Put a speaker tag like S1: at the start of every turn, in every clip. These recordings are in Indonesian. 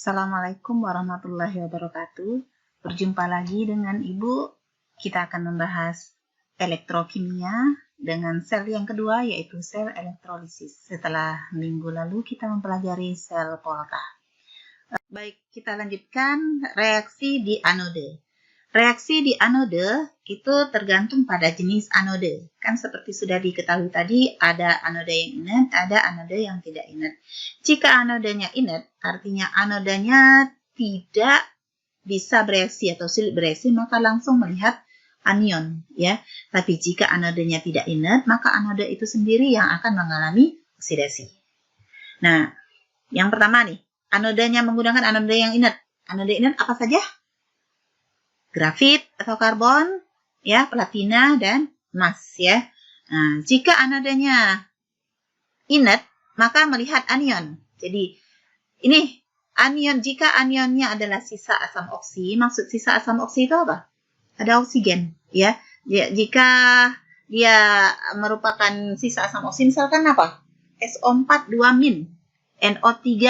S1: Assalamualaikum warahmatullahi wabarakatuh. Berjumpa lagi dengan Ibu. Kita akan membahas elektrokimia dengan sel yang kedua, yaitu sel elektrolisis. Setelah minggu lalu kita mempelajari sel Volta. Baik, kita lanjutkan reaksi di anode. Reaksi di anode itu tergantung pada jenis anode. Kan seperti sudah diketahui tadi, ada anode yang inert, ada anode yang tidak inert. Jika anodenya inert, artinya anodenya tidak bisa bereaksi atau sulit bereaksi, maka langsung melihat anion, ya. Tapi jika anodenya tidak inert, maka anode itu sendiri yang akan mengalami oksidasi. Nah, yang pertama nih, anodenya menggunakan anode yang inert. Anode inert apa saja? Grafit atau karbon, ya, platina dan emas, ya. Nah, jika anodenya inert, maka melihat anion. Jadi, ini anion, jika anionnya adalah sisa asam oksi, maksud sisa asam oksi itu apa? Ada oksigen, ya. Jika dia merupakan sisa asam oksi, misalkan apa? SO4 2-, NO3-,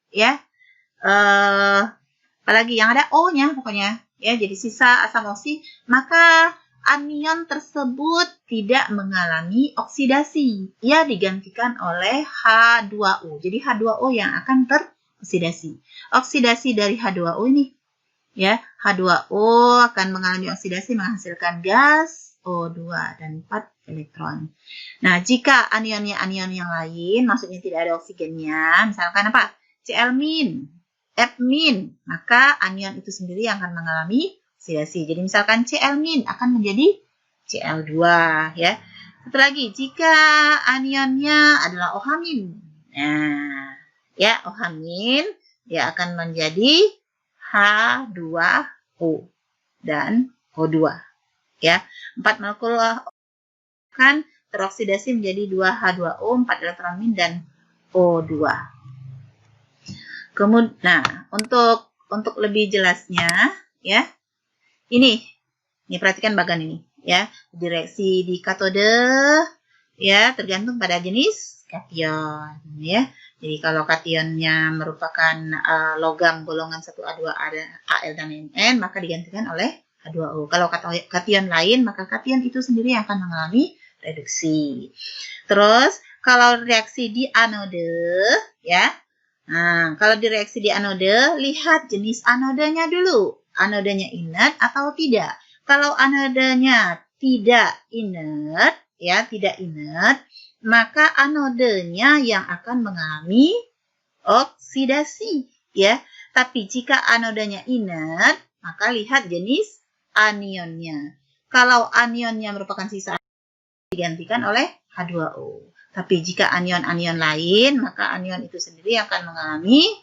S1: ya. Apalagi yang ada O-nya pokoknya, ya, jadi sisa asam oksi, maka anion tersebut tidak mengalami oksidasi. Ia digantikan oleh H2O. Jadi H2O yang akan teroksidasi. Oksidasi dari H2O ini, ya, H2O akan mengalami oksidasi menghasilkan gas O2 dan 4 elektron. Nah, jika anionnya anion yang lain, maksudnya tidak ada oksigennya, misalkan apa? Cl-, F-, maka anion itu sendiri yang akan mengalami oksidasi. Jadi misalkan Cl- akan menjadi Cl2, ya. Satu lagi, jika anionnya adalah OH-, nah, ya, OH-, dia akan menjadi H2O dan O2, ya. 4 molekul akan teroksidasi menjadi 2 H2O, 4 elektron min dan O2. Kemudian, nah, untuk lebih jelasnya, ya, ini perhatikan bagan ini, ya, reaksi di katode, ya, tergantung pada jenis kation, ya. Jadi kalau kationnya merupakan logam golongan 1A2 Al dan Mn, maka digantikan oleh H2O. Kalau kation lain, maka kation itu sendiri yang akan mengalami reduksi. Terus kalau reaksi di anode, ya. Nah, kalau di reaksi di anode, lihat jenis anodenya dulu. Anodenya inert atau tidak. Kalau anodenya tidak inert, ya, tidak inert, maka anodenya yang akan mengalami oksidasi, ya. Tapi jika anodenya inert, maka lihat jenis anionnya. Kalau anionnya merupakan sisa, digantikan oleh H2O. Tapi jika anion-anion lain, maka anion itu sendiri akan mengalami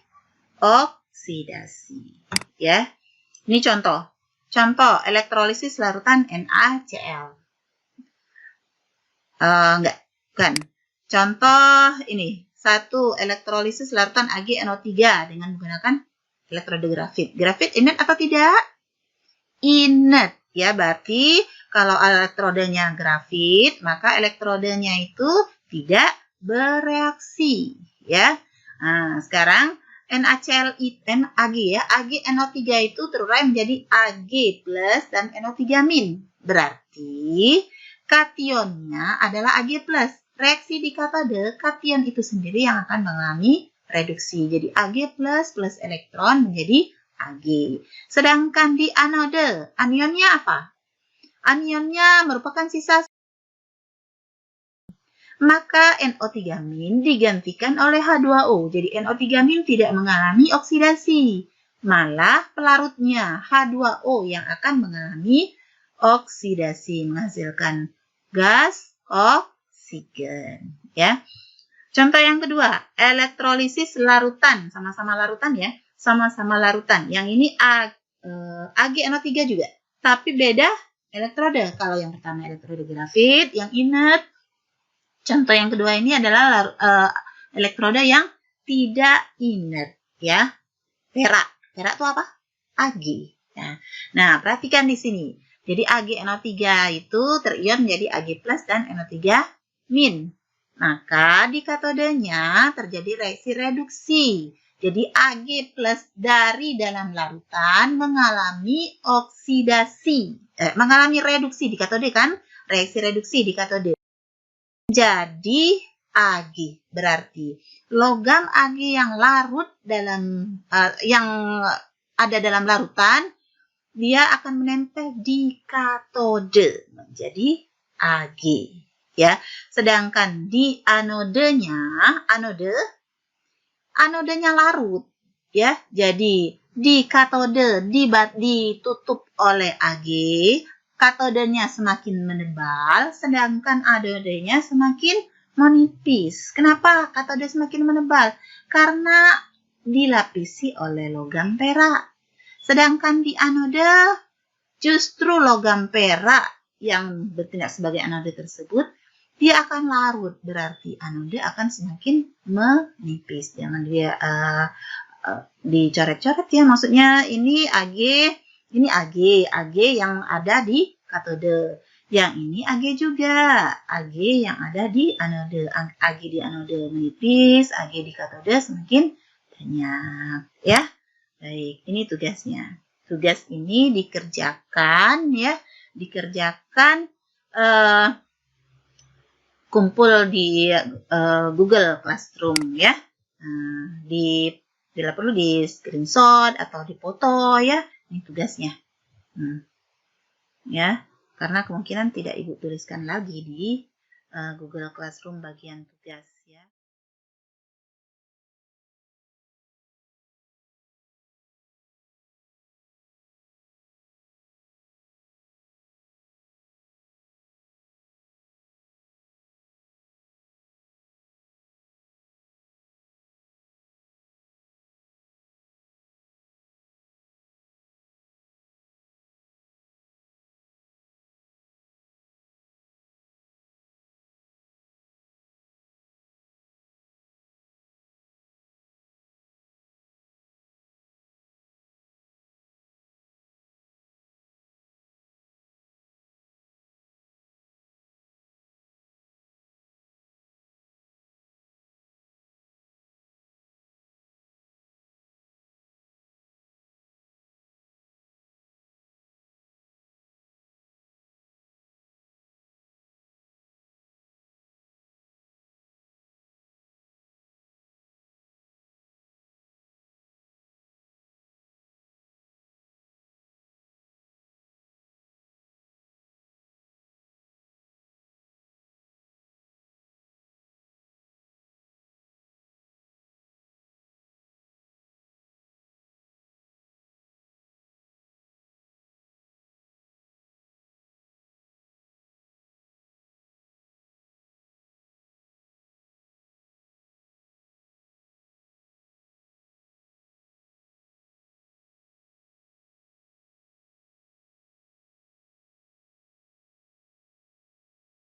S1: oksidasi, ya. Ini contoh. Contoh elektrolisis larutan NaCl. Bukan. Contoh ini, satu elektrolisis larutan AgNO3 dengan menggunakan elektrode grafit. Grafit inert atau tidak? Inert, ya. Berarti kalau elektrodenya grafit, maka elektrodenya itu tidak bereaksi, ya. Nah, sekarang NaCl, Ag, ya, AgNO3 itu terurai menjadi Ag plus dan NO3-. Berarti kationnya adalah Ag plus. Reaksi di katode, kation itu sendiri yang akan mengalami reduksi. Jadi Ag plus elektron menjadi Ag. Sedangkan di anode, anionnya apa? Anionnya merupakan sisa, maka NO3- digantikan oleh H2O. Jadi NO3- tidak mengalami oksidasi. Malah pelarutnya H2O yang akan mengalami oksidasi, menghasilkan gas oksigen, ya. Contoh yang kedua, elektrolisis larutan. Sama-sama larutan, ya. Sama-sama larutan. Yang ini AgNO3 juga. Tapi beda elektrode. Kalau yang pertama elektrode grafit, yang inert. Contoh yang kedua ini adalah elektroda yang tidak inert, ya. Perak. Perak itu apa? Ag. Nah, perhatikan di sini. Jadi AgNO3 itu terion menjadi Ag plus dan NO3-. Maka di katodenya terjadi reaksi reduksi. Jadi Ag plus dari dalam larutan mengalami oksidasi, mengalami reduksi di katode kan? Reaksi reduksi di katode. Jadi Ag berarti logam Ag yang larut dalam yang ada dalam larutan, dia akan menempel di katode menjadi Ag, ya. Sedangkan di anodenya larut, ya. Jadi di katode ditutup oleh Ag, katodenya semakin menebal, sedangkan anodenya semakin menipis. Kenapa katode semakin menebal? Karena dilapisi oleh logam perak. Sedangkan di anode justru logam perak yang bertindak sebagai anode tersebut, dia akan larut, berarti anode akan semakin menipis. Jangan dia dicoret-coret ya, maksudnya ini Ag yang ada di katode. Yang ini Ag juga, Ag yang ada di anode. Ag di anode menipis, Ag di katode semakin banyak, ya. Baik, ini tugasnya. Tugas ini dikerjakan kumpul di Google Classroom ya. Bila perlu di screenshot atau di foto ya. Ini tugasnya. Ya, karena kemungkinan tidak Ibu tuliskan lagi di Google Classroom bagian tugas ya.